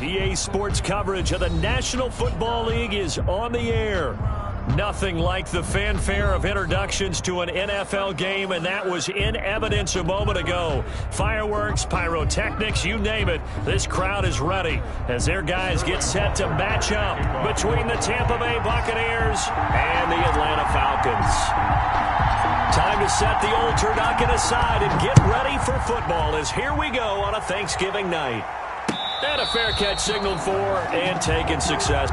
EA Sports coverage of the National Football League is on the air. Nothing like the fanfare of introductions to an NFL game, and that was in evidence a moment ago. Fireworks, pyrotechnics, you name it. This crowd is ready as their guys get set to match up between the Tampa Bay Buccaneers and the Atlanta Falcons. Time to set the old turducken aside and get ready for football as here we go on a Thanksgiving night. And a fair catch signaled for and taken success.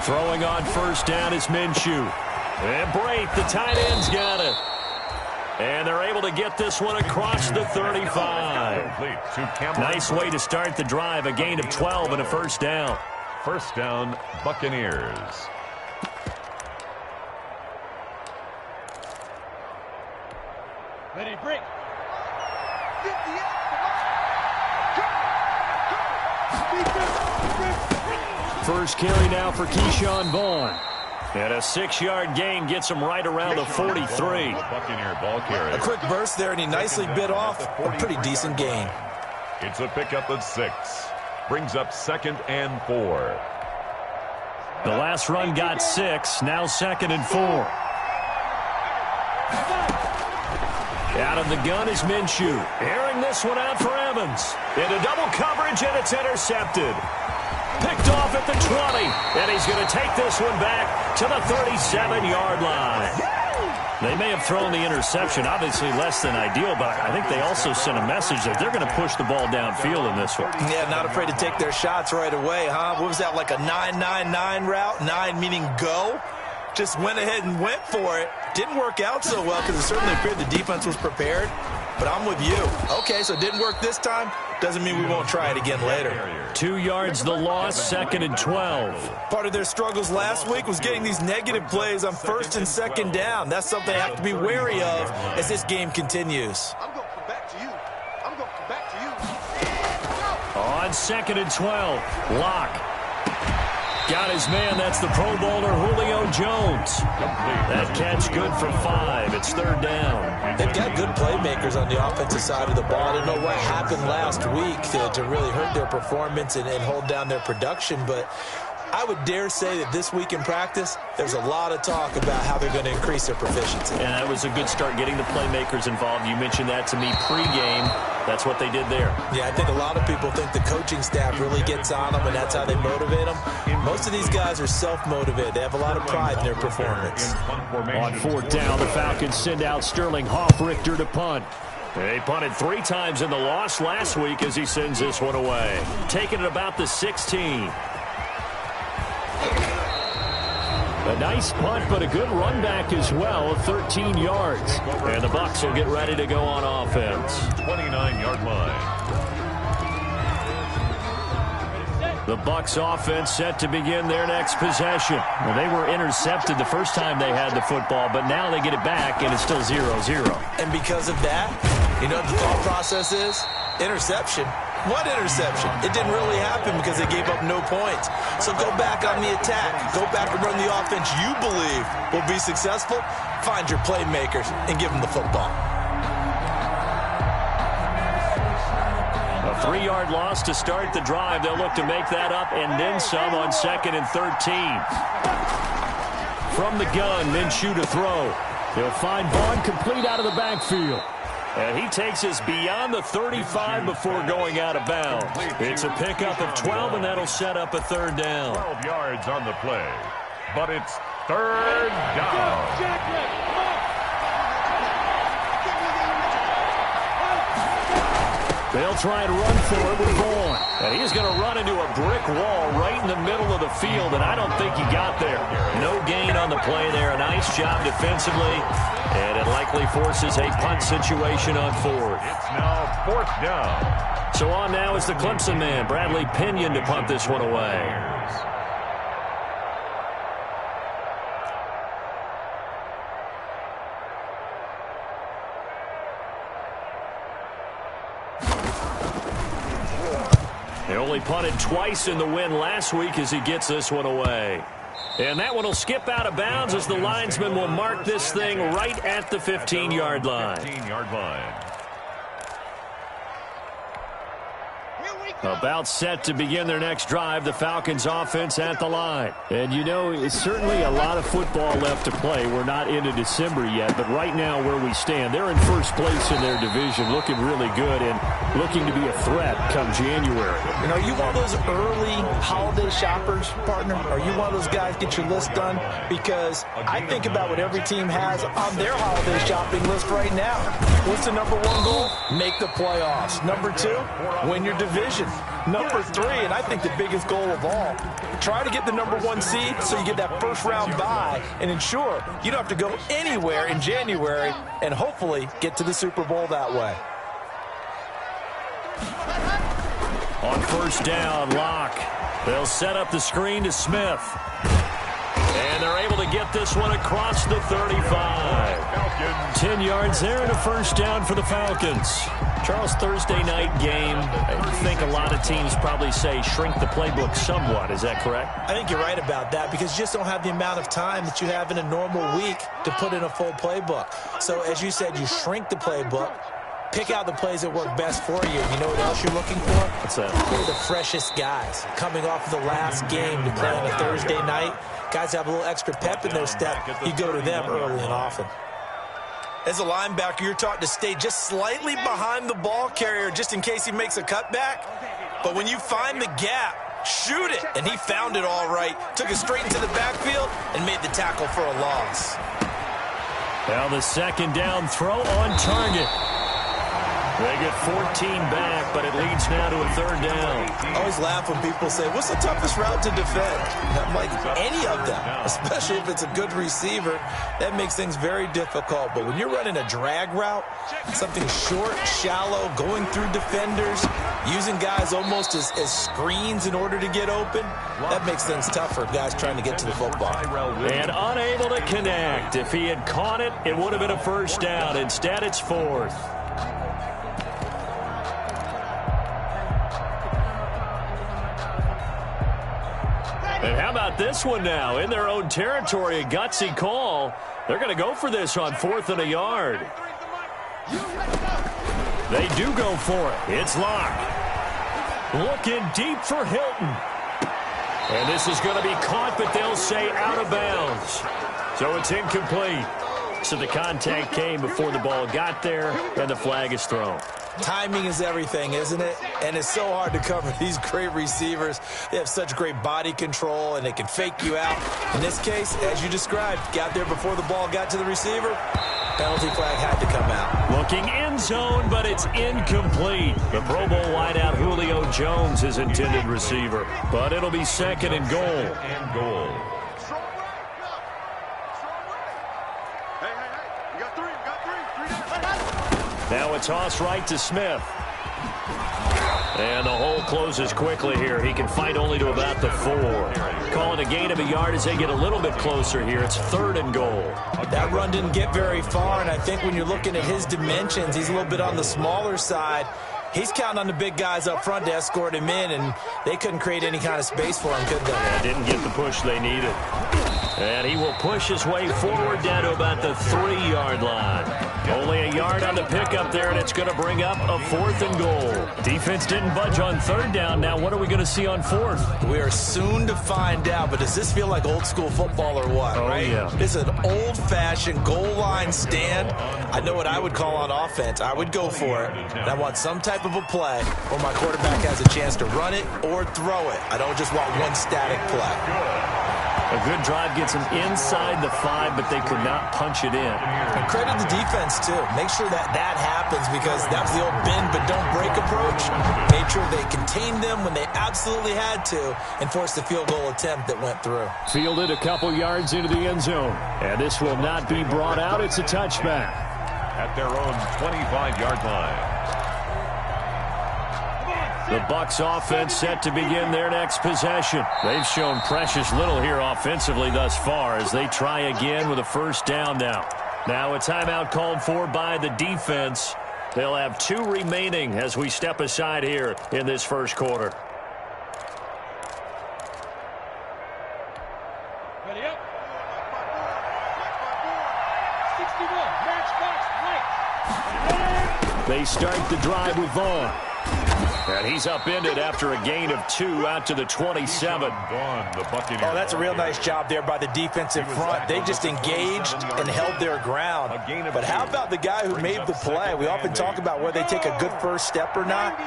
Throwing on first down is Minshew. And Brate, the tight end's got it. And they're able to get this one across the 35. Nice way to start the drive. A gain of 12 and a first down. First down, Buccaneers. Ready, break. First carry now for Keyshawn Vaughn. And a 6-yard gain gets him right around the 43. Buccaneer ball carrier. A quick burst there, and he nicely bit off a pretty decent gain. It's a pickup of 6. Brings up 2nd and 4. The last run got 6. Now 2nd and 4. Out of the gun is Minshew. Airing this one out for Evans. Into double coverage, and it's intercepted. Picked off at the 20, and he's going to take this one back to the 37-yard line. They may have thrown the interception, obviously less than ideal, but I think they also sent a message that they're going to push the ball downfield in this one. Yeah, not afraid to take their shots right away, huh? What was that, like a 9-9-9 route? 9 meaning go? Just went ahead and went for it. Didn't work out so well because it certainly appeared the defense was prepared. But I'm with you. Okay, so it didn't work this time. Doesn't mean we won't try it again later. 2 yards the loss, 2nd and 12. Part of their struggles last week was getting these negative plays on 1st and 2nd down. That's something they have to be wary of as this game continues. I'm going to come back to you. I'm going to come back to you. On 2nd and 12, Locke. Got his man. That's the Pro Bowler Julio Jones. That catch good for 5. It's 3rd down. They've got good playmakers on the offensive side of the ball. I don't know what happened last week to really hurt their performance and hold down their production, but I would dare say that this week in practice, there's a lot of talk about how they're going to increase their proficiency. And that was a good start getting the playmakers involved. You mentioned that to me pregame. That's what they did there. Yeah, I think a lot of people think the coaching staff really gets on them, and that's how they motivate them. Most of these guys are self-motivated. They have a lot of pride in their performance. On 4th down, the Falcons send out Sterling Hoffrichter to punt. They punted 3 times in the loss last week as he sends this one away. Taking it about the 16. A nice punt, but a good run back as well, 13 yards. And the Bucs will get ready to go on offense. 29-yard line. The Bucs offense set to begin their next possession. Well, they were intercepted the first time they had the football, but now they get it back, and it's still 0-0. And because of that, you know what the thought process is? Interception. What interception? It didn't really happen because they gave up no points. So go back on the attack. Go back and run the offense you believe will be successful. Find your playmakers and give them the football. A 3-yard loss to start the drive. They'll look to make that up and then some on 2nd and 13. from the gun, Minshew to throw. He'll find Vaughn complete out of the backfield. And he takes us beyond the 35 before going out of bounds. It's a pickup of 12, and that'll set up a third down. 12 yards on the play, but it's third down. They'll try and run for it with Vaughn. And he's going to run into a brick wall right in the middle of the field, and I don't think he got there. No gain on the play there. A nice job defensively, and it likely forces a punt situation on fourth. It's now fourth down. So on now is the Clemson man, Bradley Pinion, to punt this one away. He only punted twice in the win last week as he gets this one away. And that one will skip out of bounds as the linesman will mark this thing right at the 15-yard line. 15-yard line. About set to begin their next drive, the Falcons offense at the line. And you know, it's certainly a lot of football left to play. We're not into December yet, but right now where we stand, they're in first place in their division, looking really good and looking to be a threat come January. And are you one of those early holiday shoppers, partner? Are you one of those guys get your list done? Because I think about what every team has on their holiday shopping list right now. What's the number one goal? Make the playoffs. Number two, win your division. Number three, and I think the biggest goal of all, try to get the number one seed so you get that first round bye and ensure you don't have to go anywhere in January and hopefully get to the Super Bowl that way. On first down, Locke. They'll set up the screen to Smith. And they're able to get this one across the 35. 10 yards there and a first down for the Falcons. Charles, Thursday night game, I think a lot of teams probably say shrink the playbook somewhat. Is that correct? I think you're right about that because you just don't have the amount of time that you have in a normal week to put in a full playbook. So as you said, you shrink the playbook, pick out the plays that work best for you. You know what else you're looking for? What's that? They're the freshest guys coming off of the last game to play on a Thursday night. Guys have a little extra pep in their step. You go to them early and often. As a linebacker, you're taught to stay just slightly behind the ball carrier just in case he makes a cutback. But when you find the gap, shoot it. And he found it all right. Took it straight into the backfield and made the tackle for a loss. Now the second down throw on target. They get 14 back, but it leads now to a third down. I always laugh when people say, what's the toughest route to defend? I'm like, any of them, especially if it's a good receiver. That makes things very difficult. But when you're running a drag route, something short, shallow, going through defenders, using guys almost as screens in order to get open, that makes things tough for guys trying to get to the football. And unable to connect. If he had caught it, it would have been a first down. Instead, it's fourth. And how about this one now? In their own territory, a gutsy call. They're going to go for this on 4th and a yard. They do go for it. It's Locke. Looking deep for Hilton. And this is going to be caught, but they'll say out of bounds. So it's incomplete. So the contact came before the ball got there, and the flag is thrown. Timing is everything, isn't it? And it's so hard to cover these great receivers. They have such great body control, and they can fake you out. In this case, as you described, got there before the ball got to the receiver. Penalty flag had to come out. Looking end zone, but it's incomplete. The Pro Bowl wideout Julio Jones is intended receiver. But it'll be second and goal. Now a toss right to Smith. And the hole closes quickly here. He can fight only to about the 4. Calling a gain of a yard as they get a little bit closer here. It's 3rd and goal. That run didn't get very far, and I think when you're looking at his dimensions, he's a little bit on the smaller side. He's counting on the big guys up front to escort him in, and they couldn't create any kind of space for him, could they? Yeah, didn't get the push they needed. And he will push his way forward down to about the 3-yard line. Only a yard on the pickup there, and it's going to bring up a 4th and goal. Defense didn't budge on 3rd down. Now what are we going to see on 4th? We are soon to find out, but does this feel like old school football or what? Oh, right? yeah. This is an old-fashioned goal line stand. I know what I would call on offense. I would go for it. And I want some type of a play where my quarterback has a chance to run it or throw it. I don't just want one static play. A good drive gets them inside the 5, but they could not punch it in. And credit the defense, too. Make sure that happens, because that was the old bend but don't break approach. Made sure they contained them when they absolutely had to and forced the field goal attempt that went through. Fielded a couple yards into the end zone. And this will not be brought out. It's a touchback. At their own 25-yard line. The Bucs offense set to begin their next possession. They've shown precious little here offensively thus far as they try again with a 1st down now. Now a timeout called for by the defense. They'll have 2 remaining as we step aside here in this 1st quarter. Ready up. 61, match box, They start the drive with Vaughn. And he's upended after a gain of 2 out to the 27. Oh, that's a real nice job there by the defensive front. They just engaged and held their ground. But how about the guy who made the play? We often talk about whether they take a good first step or not.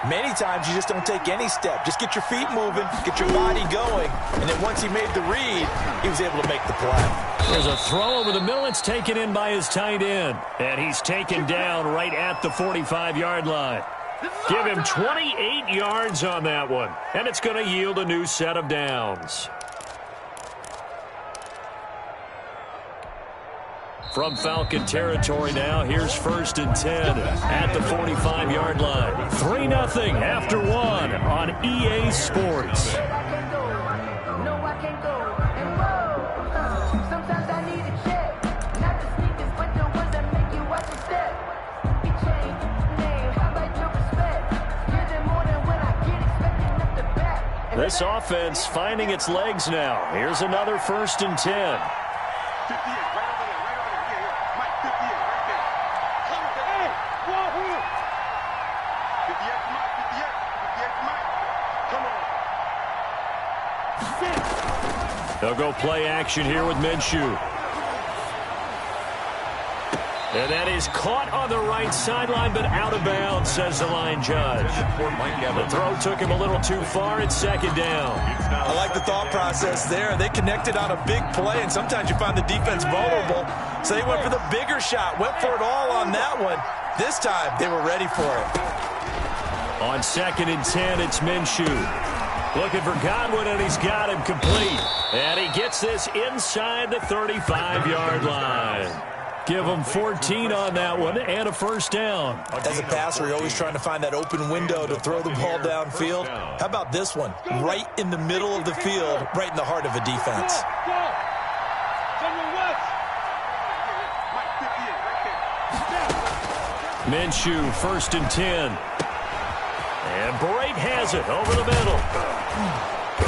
Many times you just don't take any step. Just get your feet moving, get your body going, and then once he made the read, he was able to make the play. There's a throw over the middle. It's taken in by his tight end. And he's taken down right at the 45-yard line. Give him 28 yards on that one. And it's going to yield a new set of downs. From Falcon territory now, here's 1st and 10 at the 45-yard line. 3-0 after 1 on EA Sports. This offense finding its legs now. Here's another 1st and 10. 58, they'll go play action here with Minshew. And that is caught on the right sideline, but out of bounds, says the line judge. The throw took him a little too far. It's 2nd down. I like the thought process there. They connected on a big play, and sometimes you find the defense vulnerable. So they went for the bigger shot, went for it all on that one. This time, they were ready for it. On 2nd and 10, it's Minshew. Looking for Godwin, and he's got him complete. And he gets this inside the 35-yard line. Give him 14 on that one and a 1st down. As a passer, you're always trying to find that open window to throw the ball downfield. How about this one? Right in the middle of the field, right in the heart of a defense. Minshew, 1st and 10. And Brate has it over the middle.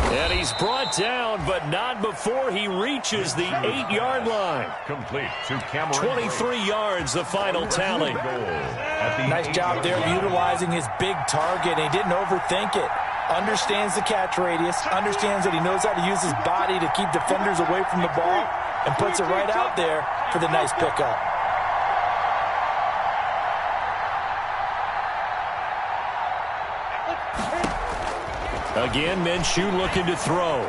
And he's brought down, but not before he reaches the 8-yard line. Complete to Cameron. 23 yards, the final tally. Nice job there utilizing his big target. He didn't overthink it. Understands the catch radius, understands that he knows how to use his body to keep defenders away from the ball, and puts it right out there for the nice pickup. Again, Minshew looking to throw.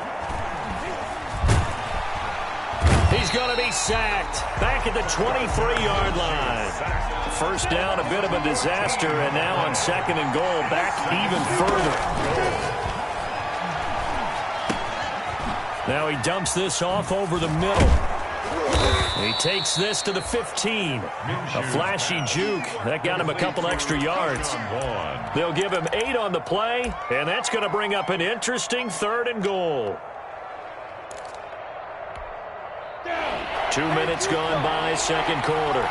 He's going to be sacked. Back at the 23-yard line. 1st down, a bit of a disaster, and now on 2nd and goal, back even further. Now he dumps this off over the middle. He takes this to the 15. A flashy juke. That got him a couple extra yards. They'll give him 8 on the play, and that's going to bring up an interesting 3rd and goal. 2 minutes gone by, 2nd quarter.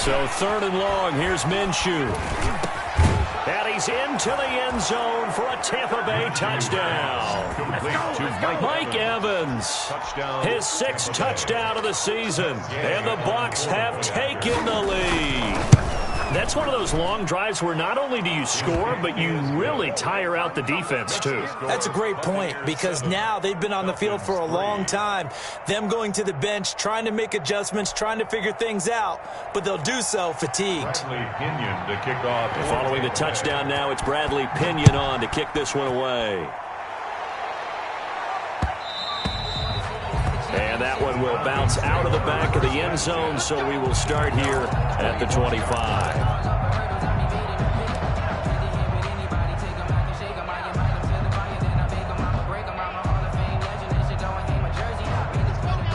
So 3rd and long, here's Minshew. And he's into the end zone for a Tampa Bay touchdown. Mike Evans, his 6th touchdown of the season. And the Bucs have taken the lead. That's one of those long drives where not only do you score, but you really tire out the defense, too. That's a great point, because now they've been on the field for a long time. Them going to the bench, trying to make adjustments, trying to figure things out, but they'll do so fatigued. To kick off. Following the touchdown now, it's Bradley Pinion on to kick this one away. And that one will bounce out of the back of the end zone, so we will start here at the 25.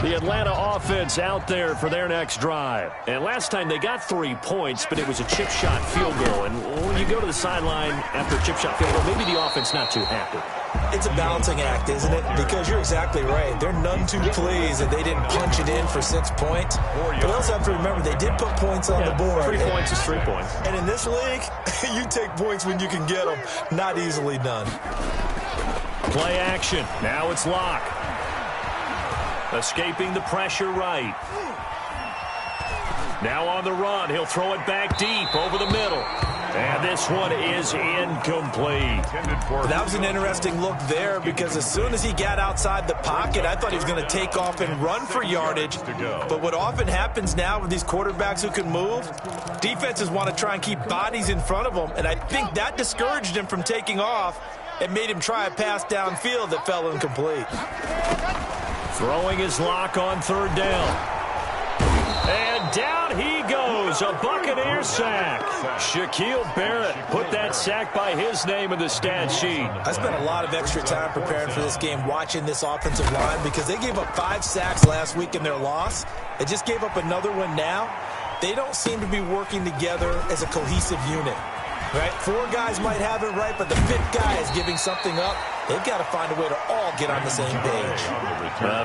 The Atlanta offense out there for their next drive. And last time they got 3 points, but it was a chip shot field goal. And when you go to the sideline after a chip shot field goal, maybe the offense not too happy. It's a balancing act, isn't it? Because you're exactly right. They're none too pleased that they didn't punch it in for 6 points. But also have to remember, they did put points on the board. 3 points is 3 points. And in this league, you take points when you can get them. Not easily done. Play action. Now it's Locke. Escaping the pressure right. Now on the run. He'll throw it back deep over the middle. And this one is incomplete. That was an interesting look there, because as soon as he got outside the pocket, I thought he was going to take off and run for yardage. But what often happens now with these quarterbacks who can move, defenses want to try and keep bodies in front of them. And I think that discouraged him from taking off and made him try a pass downfield that fell incomplete. Throwing his Lock on 3rd down. And down he goes, a Buccaneer sack. Shaquille Barrett put that sack by his name in the stat sheet. I spent a lot of extra time preparing for this game, watching this offensive line, because they gave up 5 sacks last week in their loss. They just gave up another one now. They don't seem to be working together as a cohesive unit. Right? 4 guys might have it right, but the 5th guy is giving something up. They've got to find a way to all get on the same page.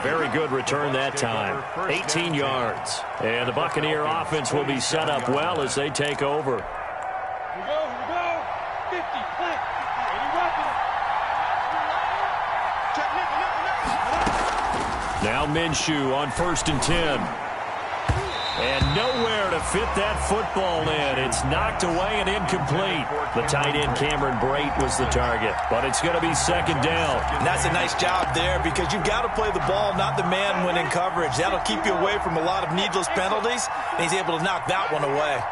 Very good return that time. 18 yards. And the Buccaneer offense will be set up well as they take over. Here we go. 50, play. Any weapons? Now Minshew on 1st and 10. And nowhere to fit that football in. It's knocked away and incomplete. The tight end Cameron Brate was the target, but it's going to be 2nd down. And that's a nice job there, because you've got to play the ball, not the man when in coverage. That'll keep you away from a lot of needless penalties, and he's able to knock that one away.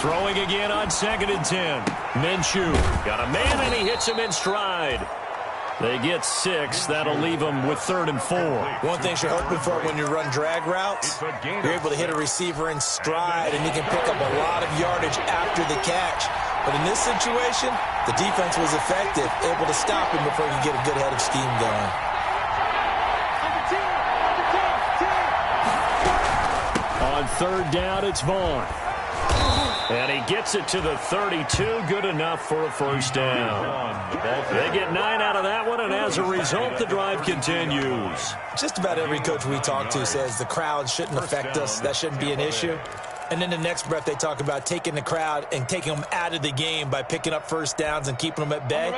Throwing again on 2nd and 10. Minshew got a man, and he hits him in stride. They get 6. That'll leave them with 3rd and 4. One thing you're hoping for when you run drag routes, you're able to hit a receiver in stride, and you can pick up a lot of yardage after the catch. But in this situation, the defense was effective, able to stop him before you get a good head of steam going. On 3rd down, it's Vaughn. And he gets it to the 32, good enough for a 1st down. They get 9 out of that one, and as a result, the drive continues. Just about every coach we talk to says the crowd shouldn't affect us. That shouldn't be an issue. And then the next breath, they talk about taking the crowd and taking them out of the game by picking up 1st downs and keeping them at bay.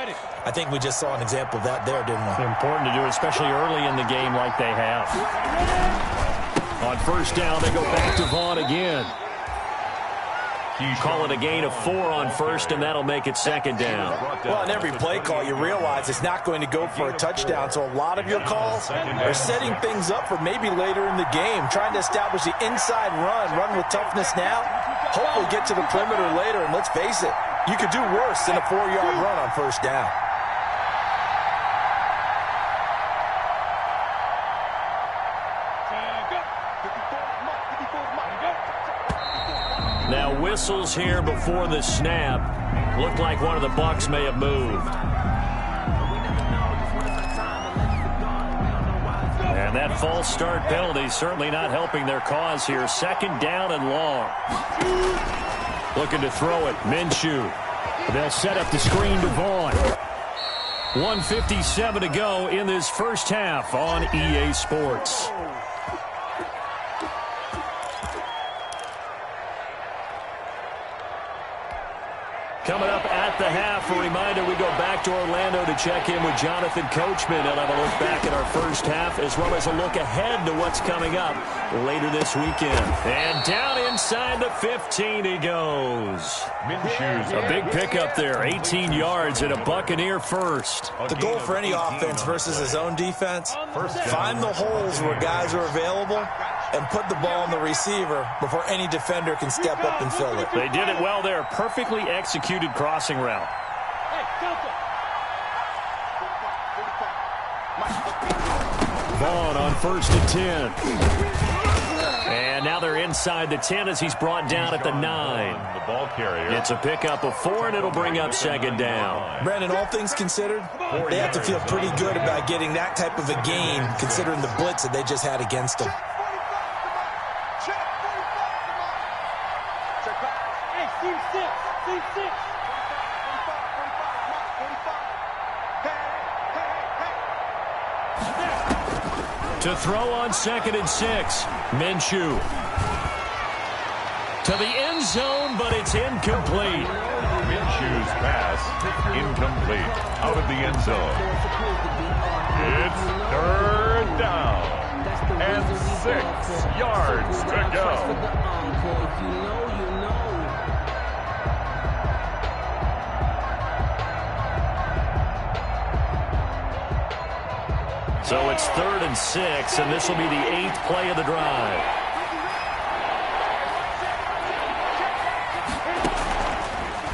I think we just saw an example of that there, didn't we? It's important to do, especially early in the game like they have. On 1st down, they go back to Vaughn again. Call it a gain of 4 on 1st, and that'll make it 2nd down. Well, in every play call, you realize it's not going to go for a touchdown, so a lot of your calls are setting things up for maybe later in the game, trying to establish the inside run with toughness now, hopefully get to the perimeter later, and let's face it, you could do worse than a 4-yard run on 1st down. Now whistles here before the snap. Looked like one of the Bucs may have moved. And that false start penalty certainly not helping their cause here. 2nd down and long. Looking to throw it. Minshew. They'll set up the screen to Vaughn. 1:57 to go in this 1st half on EA Sports. Coming up at the half, a reminder, we go back to Orlando to check in with Jonathan Coachman and have a look back at our first half as well as a look ahead to what's coming up later this weekend. And down inside the 15 he goes. A big pickup there, 18 yards and a Buccaneer first. The goal for any offense versus his own defense, find the holes where guys are available and put the ball on the receiver before any defender can step up and fill it. They did it well there. Perfectly executed crossing route. Vaughn on 1st and 10. And now they're inside the 10 as he's brought down at the 9. The ball carrier. It's a pickup of 4, and it'll bring up 2nd down. Brandon, all things considered, they have to feel pretty good about getting that type of a gain considering the blitz that they just had against them. To throw on 2nd and 6, Minshew. To the end zone, but it's incomplete. Minshew's pass incomplete. Out of the end zone. It's 3rd down. And 6 yards to go. So it's 3rd and 6, and this will be the 8th play of the drive.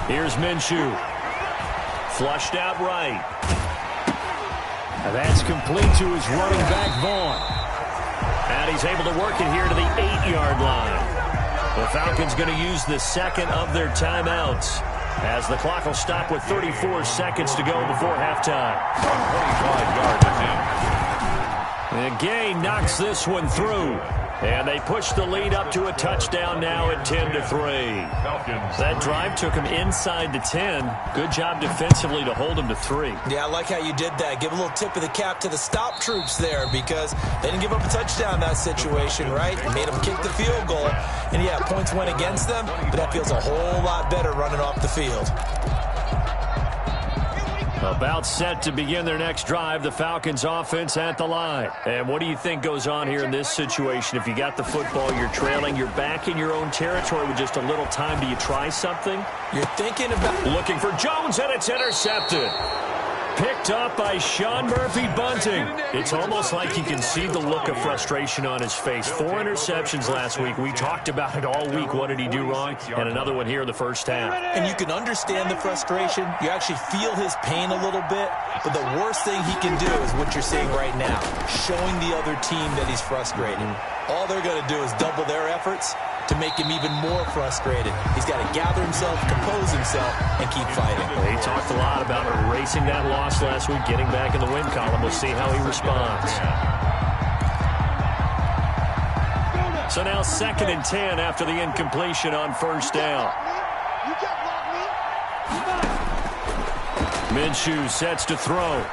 Here's Minshew. Flushed out right. And that's complete to his running back, Vaughn. And he's able to work it here to the 8-yard line. The Falcons going to use the second of their timeouts, as the clock will stop with 34 seconds to go before halftime. 25-yard attempt. And Gay knocks this one through. And they push the lead up to a touchdown now at 10-3. That drive took him inside the 10. Good job defensively to hold him to 3. Yeah, I like how you did that. Give a little tip of the cap to the stop troops there because they didn't give up a touchdown in that situation, right? It made them kick the field goal. And, yeah, points went against them, but that feels a whole lot better running off the field. About set to begin their next drive, the Falcons offense at the line. And what do you think goes on here in this situation? If you got the football, you're trailing, you're back in your own territory with just a little time. Do you try something? You're thinking about looking for Jones, and it's intercepted. Picked up by Sean Murphy-Bunting. It's almost like you can see the look of frustration on his face. 4 interceptions last week. We talked about it all week. What did he do wrong? And another one here in the first half. And you can understand the frustration. You actually feel his pain a little bit. But the worst thing he can do is what you're seeing right now, showing the other team that he's frustrated. All they're going to do is double their efforts to make him even more frustrated. He's got to gather himself, compose himself, and keep fighting. He talked a lot about erasing that loss last week, getting back in the win column. We'll see how he responds. So now 2nd and 10 after the incompletion on 1st down. Minshew sets to throw.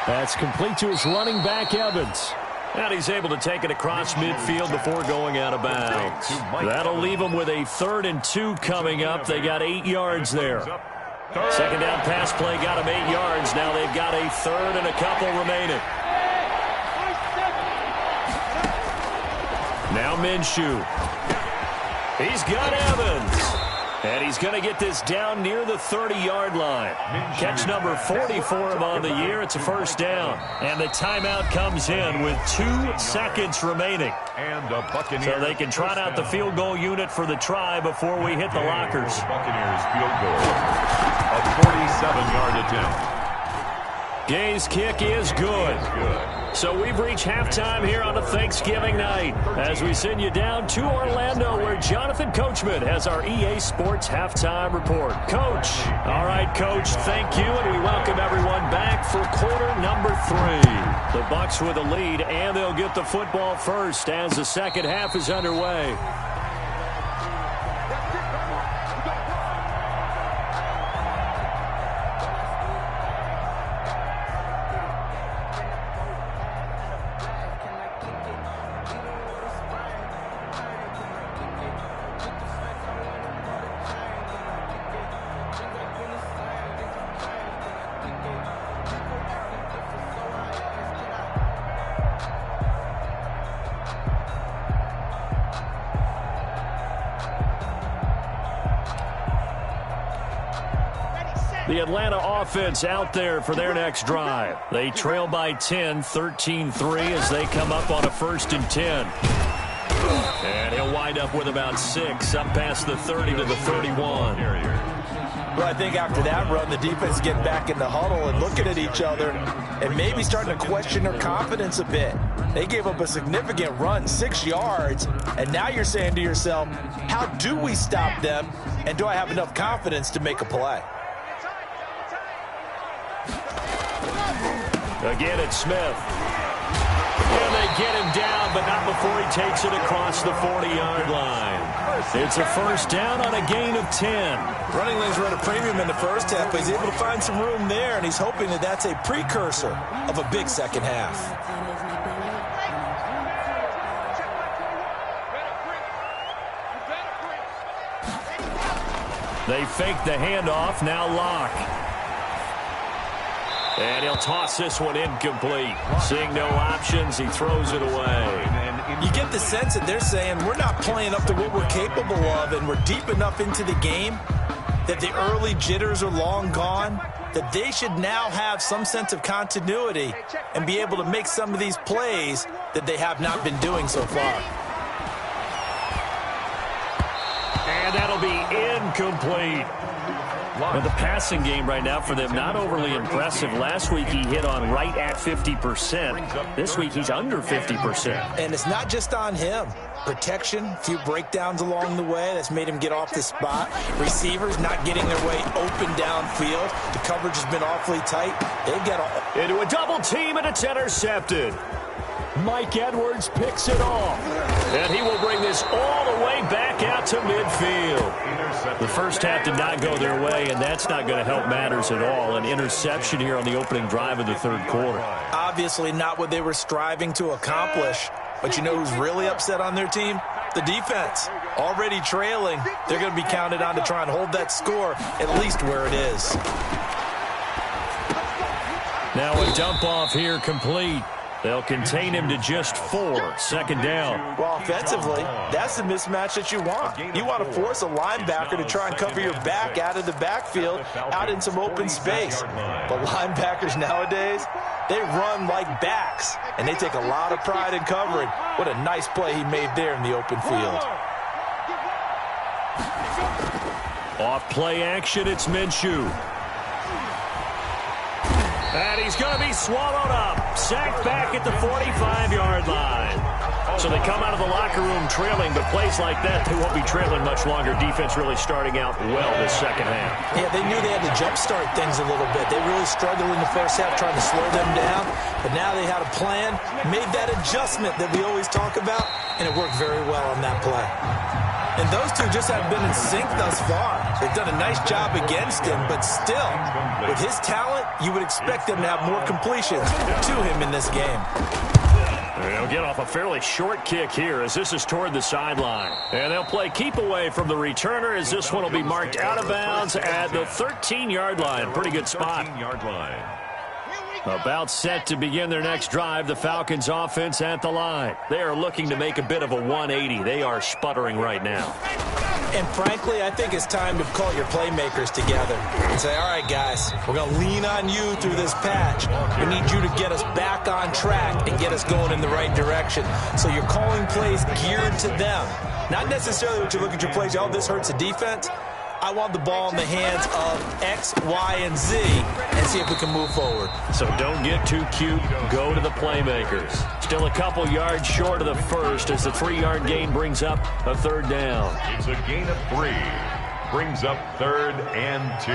That's complete to his running back, Evans. And he's able to take it across midfield before going out of bounds. That'll leave them with a 3rd and 2 coming up. They got 8 yards there. 2nd down pass play got them 8 yards. Now they've got a 3rd and a couple remaining. Now Minshew. He's got Evans. And he's going to get this down near the 30-yard line. Catch number 40 for him on the year. It's a 1st down. And the timeout comes in with 2 seconds remaining. And the Buccaneers. So they can trot out the field goal unit for the try before we hit the lockers. Buccaneers field goal. A 47-yard attempt. Gay's kick is good. So we've reached halftime here on a Thanksgiving night as we send you down to Orlando where Jonathan Coachman has our EA Sports halftime report. Coach. All right, Coach, thank you, and we welcome everyone back for quarter number 3. The Bucs with a lead, and they'll get the football first as the second half is underway. The Atlanta offense out there for their next drive. They trail by 10, 13-3 as they come up on a 1st and 10. And he'll wind up with about 6 up past the 30 to the 31. Well, I think after that run, the defense get back in the huddle and looking at each other and maybe starting to question their confidence a bit. They gave up a significant run, 6 yards, and now you're saying to yourself, how do we stop them, and do I have enough confidence to make a play? Again, it's Smith. And they get him down, but not before he takes it across the 40-yard line. It's a 1st down on a gain of 10. Running lanes were at a premium in the first half, but he's able to find some room there, and he's hoping that that's a precursor of a big second half. They fake the handoff, now Locke. And he'll toss this one incomplete. Seeing no options, he throws it away. You get the sense that they're saying we're not playing up to what we're capable of, and we're deep enough into the game that the early jitters are long gone, that they should now have some sense of continuity and be able to make some of these plays that they have not been doing so far. And that'll be incomplete. Well, the passing game right now for them, not overly impressive. Last week he hit on right at 50%. This week he's under 50%. And it's not just on him. Protection, a few breakdowns along the way. That's made him get off the spot. Receivers not getting their way open downfield. The coverage has been awfully tight. They've got into a double team, and it's intercepted. Mike Edwards picks it off. And he will bring this all the way back out to midfield. The first half did not go their way, and that's not going to help matters at all. An interception here on the opening drive of the 3rd quarter. Obviously not what they were striving to accomplish. But you know who's really upset on their team? The defense. Already trailing. They're going to be counted on to try and hold that score at least where it is. Now a dump off here complete. They'll contain him to just 4. 2nd down. Well, offensively, that's the mismatch that you want. You want to force a linebacker to try and cover your back out of the backfield, out in some open space. But linebackers nowadays, they run like backs, and they take a lot of pride in covering. What a nice play he made there in the open field. Off play action, it's Minshew. And he's going to be swallowed up. Sacked back at the 45-yard line. So they come out of the locker room trailing, but plays like that, they won't be trailing much longer. Defense really starting out well this 2nd half. Yeah, they knew they had to jumpstart things a little bit. They really struggled in the first half trying to slow them down, but now they had a plan, made that adjustment that we always talk about, and it worked very well on that play. And those two just haven't been in sync thus far. They've done a nice job against him, but still, with his talent, you would expect them to have more completions to him in this game. They'll get off a fairly short kick here as this is toward the sideline. And they'll play keep away from the returner as this one will be marked out of bounds at the 13-yard line. Pretty good spot. 13-yard line. About set to begin their next drive, the Falcons offense at the line. They are looking to make a bit of a 180. They are sputtering right now. And frankly, I think it's time to call your playmakers together and say, all right, guys, we're going to lean on you through this patch. We need you to get us back on track and get us going in the right direction. So you're calling plays geared to them. Not necessarily what you look at your plays, oh, this hurts the defense. I want the ball in the hands of X, Y, and Z and see if we can move forward. So don't get too cute. Go to the playmakers. Still a couple yards short of the first as the 3-yard gain brings up a 3rd down. It's a gain of 3. Brings up 3rd and 2.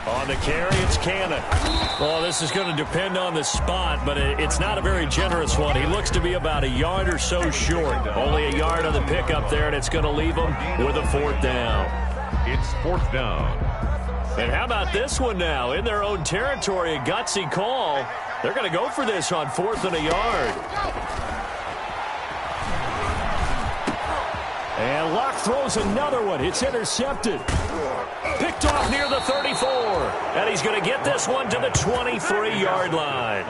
On the carry, it's Cannon. Well, this is going to depend on the spot, but it's not a very generous one. He looks to be about a yard or so short. Only a yard on the pickup there, and it's going to leave him with a 4th down. It's 4th down. And how about this one now? In their own territory, a gutsy call. They're going to go for this on 4th and a yard. And Locke throws another one. It's intercepted. Picked off near the 34. And he's going to get this one to the 23-yard line.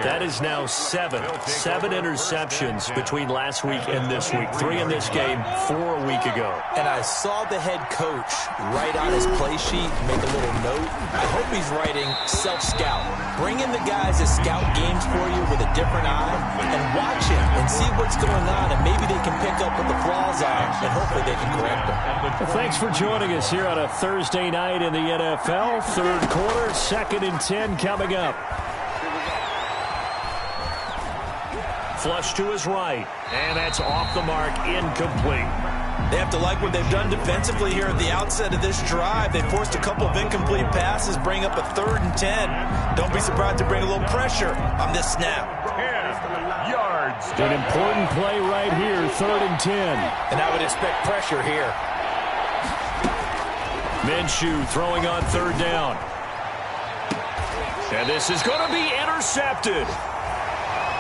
That is now seven interceptions between last week and this week. 3 in this game, 4 a week ago. And I saw the head coach write on his play sheet, make a little note. I hope he's writing self-scout. Bring in the guys that scout games for you with a different eye and watch him and see what's going on, and maybe they can pick up what the flaws are, and hopefully they can correct them. Well, thanks for joining us here on a Thursday night in the NFL. Third quarter, 2nd and 10 coming up. Flush to his right, and that's off the mark, incomplete. They have to like what they've done defensively here at the outset of this drive. They forced a couple of incomplete passes, bring up a 3rd and 10. Don't be surprised to bring a little pressure on this snap. 10 yards. An important play right here, 3rd and 10. And I would expect pressure here. Minshew throwing on 3rd down. And this is going to be intercepted.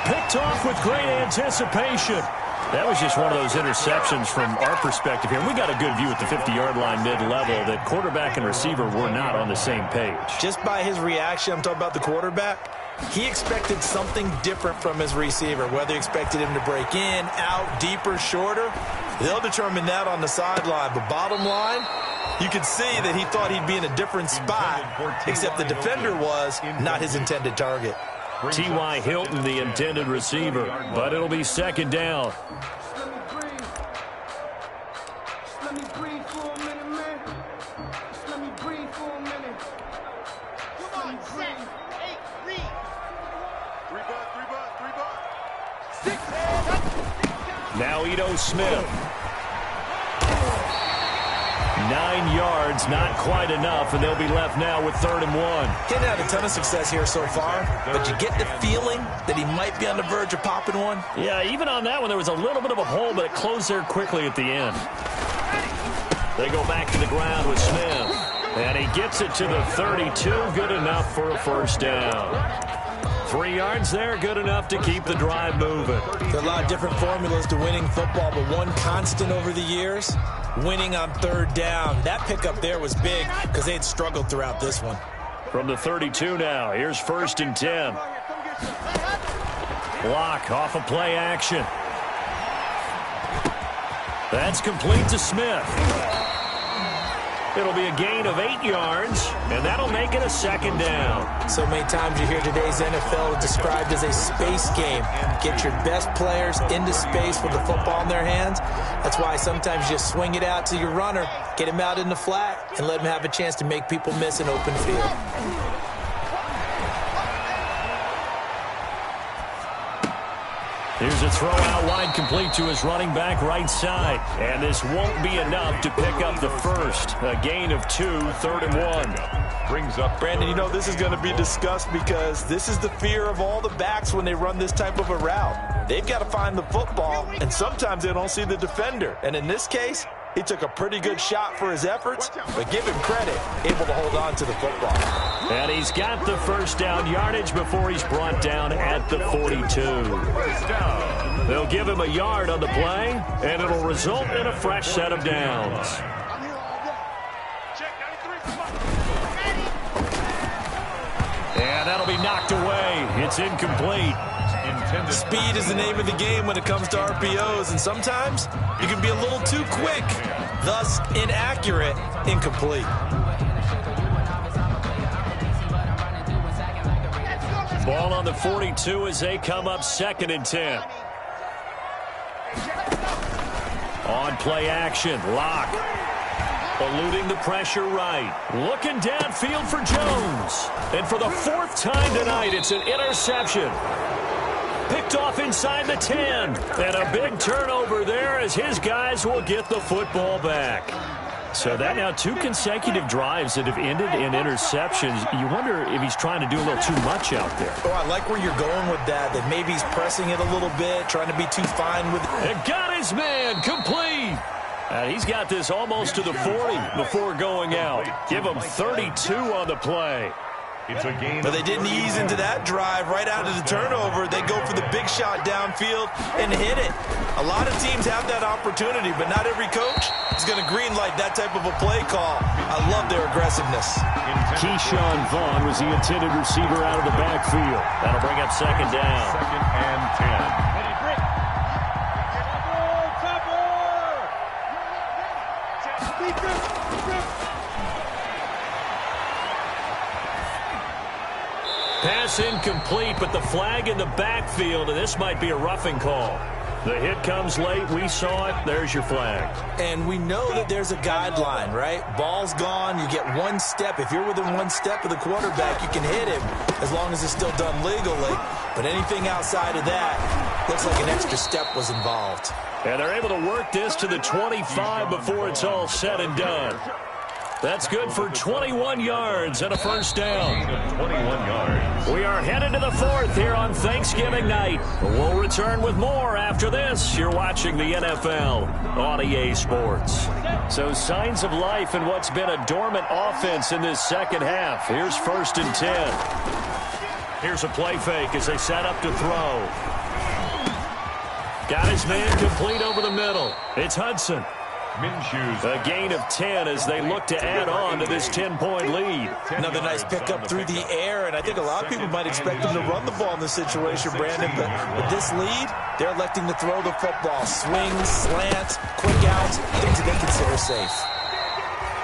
Picked off with great anticipation. That was just one of those interceptions from our perspective here. We got a good view at the 50-yard line mid-level that quarterback and receiver were not on the same page. Just by his reaction, I'm talking about the quarterback, he expected something different from his receiver, whether he expected him to break in, out, deeper, shorter. They'll determine that on the sideline. But bottom line, you could see that he thought he'd be in a different spot, except the defender was not his intended target. T.Y. Hilton, the intended receiver, but it'll be 2nd down. Let me breathe for a minute, man. Let me breathe for a minute. Come on, set. 8, read. 3 bucks. 6 hands. Now Ito Smith. 9 yards, not quite enough, and they'll be left now with 3rd and 1. He hadn't had a ton of success here so far, but you get the feeling that he might be on the verge of popping one. Yeah, even on that one, there was a little bit of a hole, but it closed there quickly at the end. They go back to the ground with Smith, and he gets it to the 32, good enough for a 1st down. 3 yards there, good enough to keep the drive moving. There are a lot of different formulas to winning football, but one constant over the years, winning on 3rd down. That pickup there was big because they had struggled throughout this one. From the 32 now, here's 1st and 10. Block off a play action. That's complete to Smith. It'll be a gain of 8 yards, and that'll make it a 2nd down. So many times you hear today's NFL described as a space game. Get your best players into space with the football in their hands. That's why sometimes you just swing it out to your runner, get him out in the flat, and let him have a chance to make people miss an open field. Here's a throw out wide, complete to his running back right side. And this won't be enough to pick up the 1st. A gain of 2, 3rd and 1. Brings up Brandon, you know this is going to be discussed because this is the fear of all the backs when they run this type of a route. They've got to find the football, and sometimes they don't see the defender. And in this case, he took a pretty good shot for his efforts, but give him credit, able to hold on to the football. And he's got the 1st down yardage before he's brought down at the 42. They'll give him a yard on the play, and it'll result in a fresh set of downs. And that'll be knocked away. It's incomplete. Speed is the name of the game when it comes to RPOs, and sometimes you can be a little too quick, thus inaccurate, incomplete. Ball on the 42 as they come up 2nd and 10. On play action, Locke. Eluding the pressure right. Looking downfield for Jones. And for the 4th time tonight, it's an interception. Picked off inside the 10. And a big turnover there as his guys will get the football back. So that now 2 consecutive drives that have ended in interceptions. You wonder if he's trying to do a little too much out there. Oh, I like where you're going with that maybe he's pressing it a little bit, trying to be too fine with it. And got his man complete. And he's got this almost to the 40 before going out. Give him 32 on the play. It's a gain. But they didn't ease into that drive right out of the turnover. They go for the big shot downfield and hit it. A lot of teams have that opportunity, but not every coach is going to greenlight that type of a play call. I love their aggressiveness. Keyshawn Vaughn was the intended receiver out of the backfield. That'll bring up second down. Second and 10. Pass incomplete, but the flag in the backfield, and this might be a roughing call. The hit comes late. We saw it. There's your flag. And we know that there's a guideline, right? Ball's gone. You get one step. If you're within one step of the quarterback, you can hit him as long as it's still done legally. But anything outside of that, looks like an extra step was involved. And they're able to work this to the 25 before it's all said and done. That's good for 21 yards and a first down. 21 yards. We are headed to the fourth here on Thanksgiving night. We'll return with more after this. You're watching the NFL on EA Sports. So signs of life in what's been a dormant offense in this second half. Here's first and 10. Here's a play fake as they set up to throw. Got his man complete over the middle. It's Hudson. Minshew's A gain of 10 as they look to add on to this 10-point lead. Another nice pickup through the air, and I think a lot of people might expect him to run the ball in this situation, Brandon, but with this lead, they're electing to throw the football. Swings, slants, quick outs, things that they consider safe.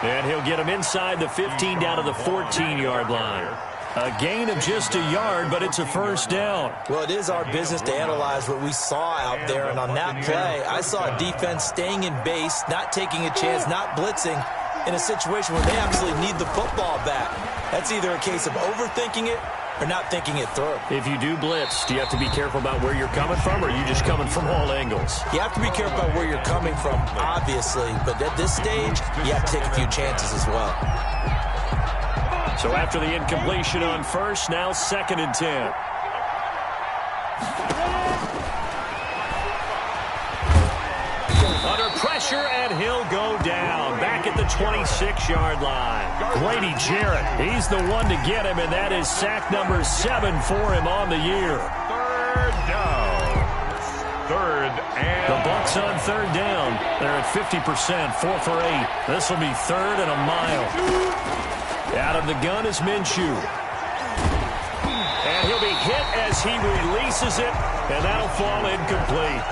And he'll get him inside the 15 down to the 14-yard line. A gain of just a yard, but it's a first down. Well, it is our business to analyze what we saw out there, and on that play, I saw a defense staying in base, not taking a chance, not blitzing, in a situation where they absolutely need the football back. That's either a case of overthinking it or not thinking it through. If you do blitz, do you have to be careful about where you're coming from, or are you just coming from all angles? You have to be careful about where you're coming from, obviously, but at this stage, you have to take a few chances as well. So after the incompletion on first, now second and 10. Under pressure, and he'll go down. Back at the 26-yard line. Grady Jarrett, he's the one to get him, and that is sack number 7 for him on the year. third down. Third and... The Bucs on third down. They're at 50%, 4 for 8. This will be third and a mile. Out of the gun is Minshew. And he'll be hit as he releases it, and that'll fall incomplete.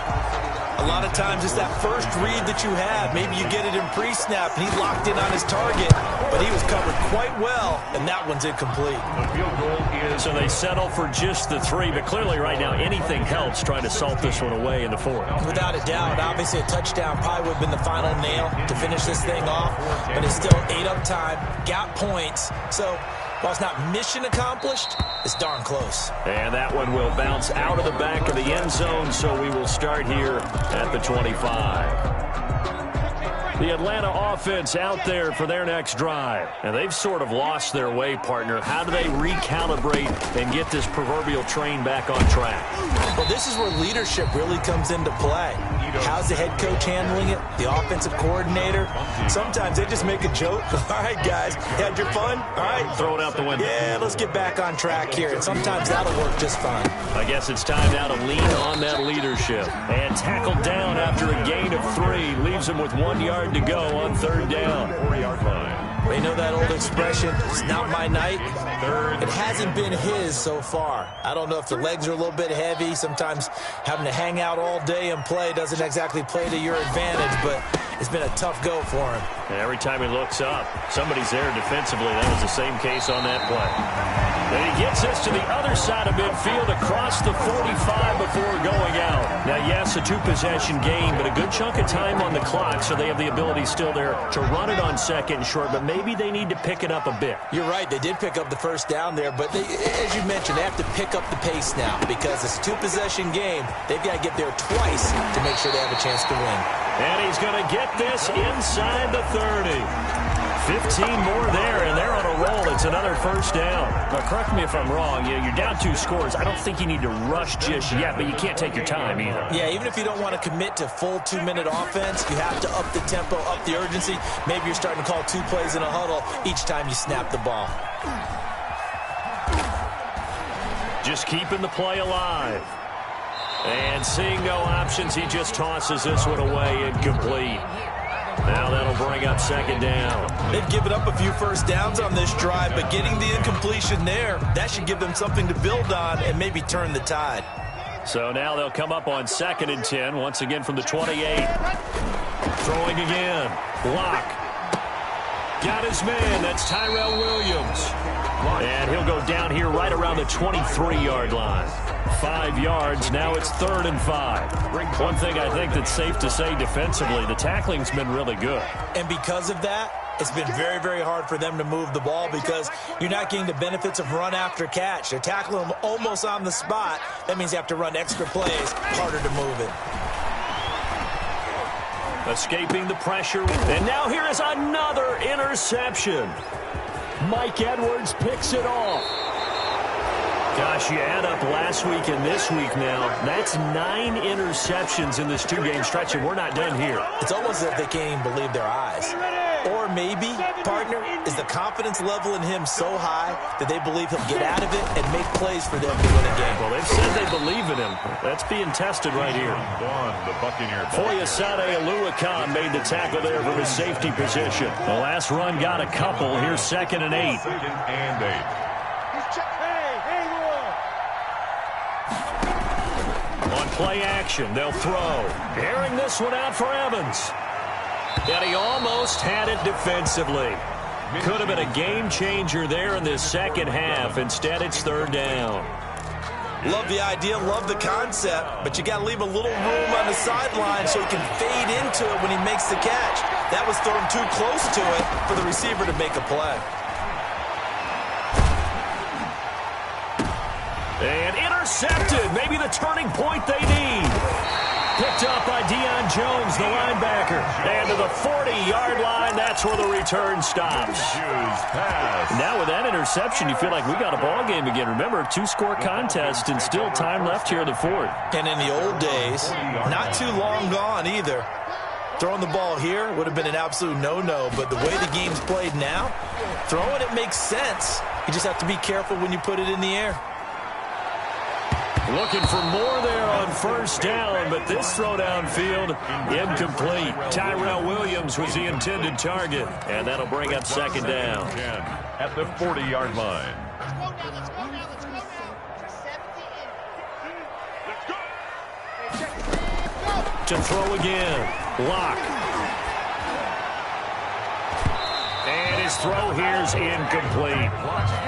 A lot of times it's that first read that you have. Maybe you get it in pre-snap, and he locked in on his target, but he was covered quite well, and that one's incomplete. The field goal is... So they settle for just the 3, but clearly right now anything helps trying to salt this one away in the fourth. Without a doubt, obviously a touchdown probably would have been the final nail to finish this thing off, but it's still ate up time, got points, so while it's not mission accomplished, it's darn close. And that one will bounce out of the back of the end zone, so we will start here at the 25. The Atlanta offense out there for their next drive. And they've sort of lost their way, partner. How do they recalibrate and get this proverbial train back on track? Well, this is where leadership really comes into play. How's the head coach handling it? The offensive coordinator? Sometimes they just make a joke. All right, guys, you had your fun? All right. Throw it out the window. Yeah, let's get back on track here. And sometimes that'll work just fine. I guess it's time now to lean on that leadership. And tackled down after a gain of 3. Leaves him with 1 yard to go on third down. 4-yard line. We know that old expression, it's not my night. It hasn't been his so far. I don't know if the legs are a little bit heavy. Sometimes having to hang out all day and play doesn't exactly play to your advantage, but it's been a tough go for him. And every time he looks up, somebody's there defensively. That was the same case on that play. And he gets us to the other side of midfield across the 45 before going out. Now, yes, a 2-possession game, but a good chunk of time on the clock, so they have the ability still there to run it on second and short, but maybe they need to pick it up a bit. You're right. They did pick up the first down there, but they, as you mentioned, they have to pick up the pace now because it's a 2-possession game. They've got to get there twice to make sure they have a chance to win. And he's going to get this inside the 30. 15 more there, and they're on a roll. It's another first down. Now, correct me if I'm wrong. You're down 2 scores. I don't think you need to rush just yet, but you can't take your time either. Yeah, even if you don't want to commit to full 2-minute offense, you have to up the tempo, up the urgency. Maybe you're starting to call 2 plays in a huddle each time you snap the ball. Just keeping the play alive. And seeing no options, he just tosses this one away, incomplete. Now that'll bring up second down. They've given up a few first downs on this drive, but getting the incompletion there, that should give them something to build on and maybe turn the tide. So now they'll come up on 2nd and 10, once again from the 28. Throwing again. Block. Got his man. That's Tyrell Williams. And he'll go down here right around the 23-yard line. 5 yards. Now it's 3rd and 5. One thing I think that's safe to say defensively, the tackling's been really good. And because of that, it's been very, very hard for them to move the ball because you're not getting the benefits of run after catch. They're tackling them almost on the spot. That means you have to run extra plays, harder to move it. Escaping the pressure. And now here is another interception. Mike Edwards picks it off. Gosh, you add up last week and this week now, that's 9 interceptions in this 2-game stretch, and we're not done here. It's almost as if they can't even believe their eyes. Or maybe, partner, is the confidence level in him so high that they believe he'll get out of it and make plays for them to win a game. Well, they've said they believe in him. That's being tested right here. The Buccaneer. Foyesade Aluakan made the tackle there from his safety position. The last run got a couple. Here's 2nd and 8. 2nd and 8. On play action, they'll throw. Airing this one out for Evans. And he almost had it defensively. Could have been a game changer there in this second half. Instead, it's 3rd down. Love the idea, love the concept, but you got to leave a little room on the sideline so he can fade into it when he makes the catch. That was thrown too close to it for the receiver to make a play. And intercepted. Maybe the turning point they need. Picked up by Deion Jones, the linebacker. And to the 40-yard line, that's where the return stops. Now with that interception, you feel like we got a ball game again. Remember, 2-score contest and still time left here in the 4th. And in the old days, not too long gone either. Throwing the ball here would have been an absolute no-no, but the way the game's played now, throwing it makes sense. You just have to be careful when you put it in the air. Looking for more there on 1st down, but this throw downfield incomplete. Tyrell Williams was the intended target, and that'll bring up 2nd down. At the 40-yard line. To throw again. Lock. And his throw here's incomplete.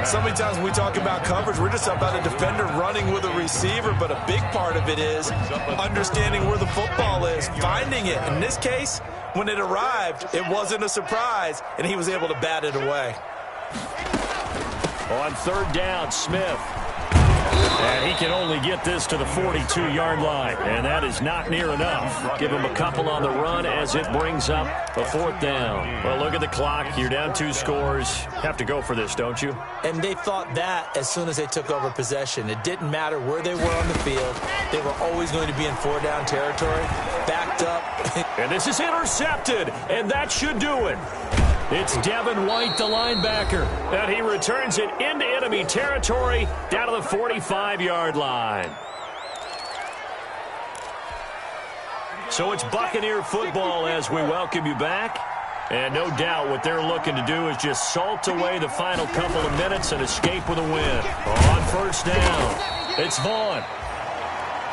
So many times when we talk about coverage, we're just about a defender running with a receiver, but a big part of it is understanding where the football is, finding it. In this case, when it arrived, it wasn't a surprise, and he was able to bat it away. On 3rd down, Smith. And he can only get this to the 42-yard line, and that is not near enough. Give him a couple on the run as it brings up a 4th down. Well, look at the clock. You're down 2 scores. Have to go for this, don't you? And they thought that as soon as they took over possession. It didn't matter where they were on the field. They were always going to be in 4-down territory, backed up. And this is intercepted, and that should do it. It's Devin White, the linebacker, and he returns it into enemy territory down to the 45-yard line. So it's Buccaneer football as we welcome you back. And no doubt what they're looking to do is just salt away the final couple of minutes and escape with a win. On 1st down, it's Vaughn.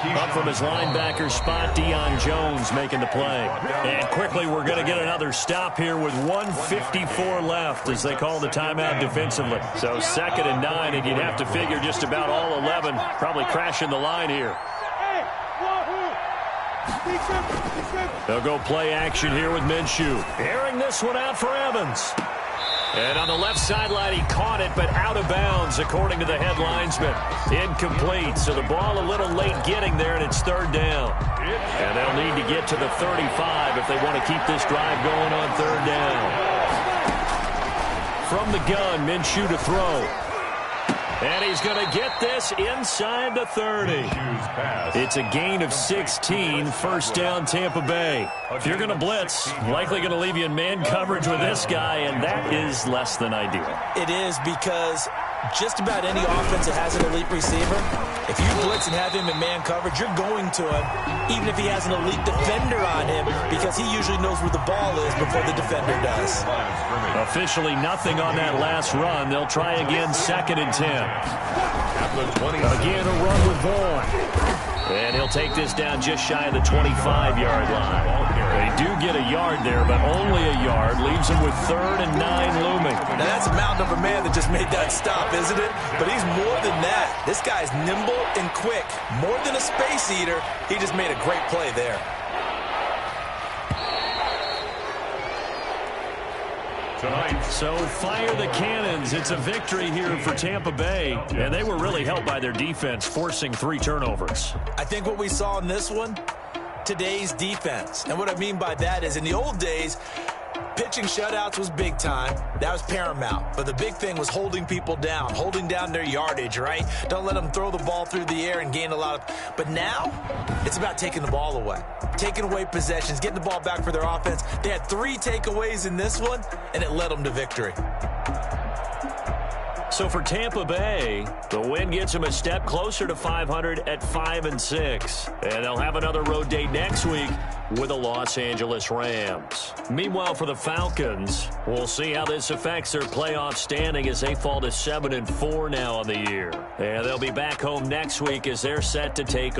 Up from his linebacker spot, Deion Jones making the play. And quickly, we're going to get another stop here with 1:54 left as they call the timeout defensively. So 2nd and 9, and you'd have to figure just about all 11 probably crashing the line here. They'll go play action here with Minshew. Airing this one out for Evans. And on the left sideline, he caught it, but out of bounds, according to the head linesman. Incomplete, so the ball a little late getting there, and it's 3rd down. And they'll need to get to the 35 if they want to keep this drive going on 3rd down. From the gun, Minshew to throw. And he's going to get this inside the 30. It's a gain of 16, 1st down Tampa Bay. If you're going to blitz, likely going to leave you in man coverage with this guy, and that is less than ideal. It is because Just about any offense that has an elite receiver, if you blitz and have him in man coverage, you're going to him, even if he has an elite defender on him, because he usually knows where the ball is before the defender does. Officially nothing on that last run. They'll try again, 2nd and 10. Again, a run with Vaughn. And he'll take this down just shy of the 25-yard line. They do get a yard there, but only a yard. Leaves them with 3rd and 9 looming. Now, that's a mountain of a man that just made that stop, isn't it? But he's more than that. This guy's nimble and quick. More than a space eater, he just made a great play there. So fire the cannons. It's a victory here for Tampa Bay. And they were really helped by their defense, forcing 3 turnovers. I think what we saw in this one, today's defense. And what I mean by that is in the old days, pitching shutouts was big time. That was paramount. But the big thing was holding people down, holding down their yardage, right? Don't let them throw the ball through the air and gain a lot of... But now, it's about taking the ball away. Taking away possessions, getting the ball back for their offense. They had 3 takeaways in this one, and it led them to victory. So for Tampa Bay, the win gets them a step closer to 500 at 5-6. And they'll have another road date next week with the Los Angeles Rams. Meanwhile, for the Falcons, we'll see how this affects their playoff standing as they fall to 7-4 now on the year. And they'll be back home next week as they're set to take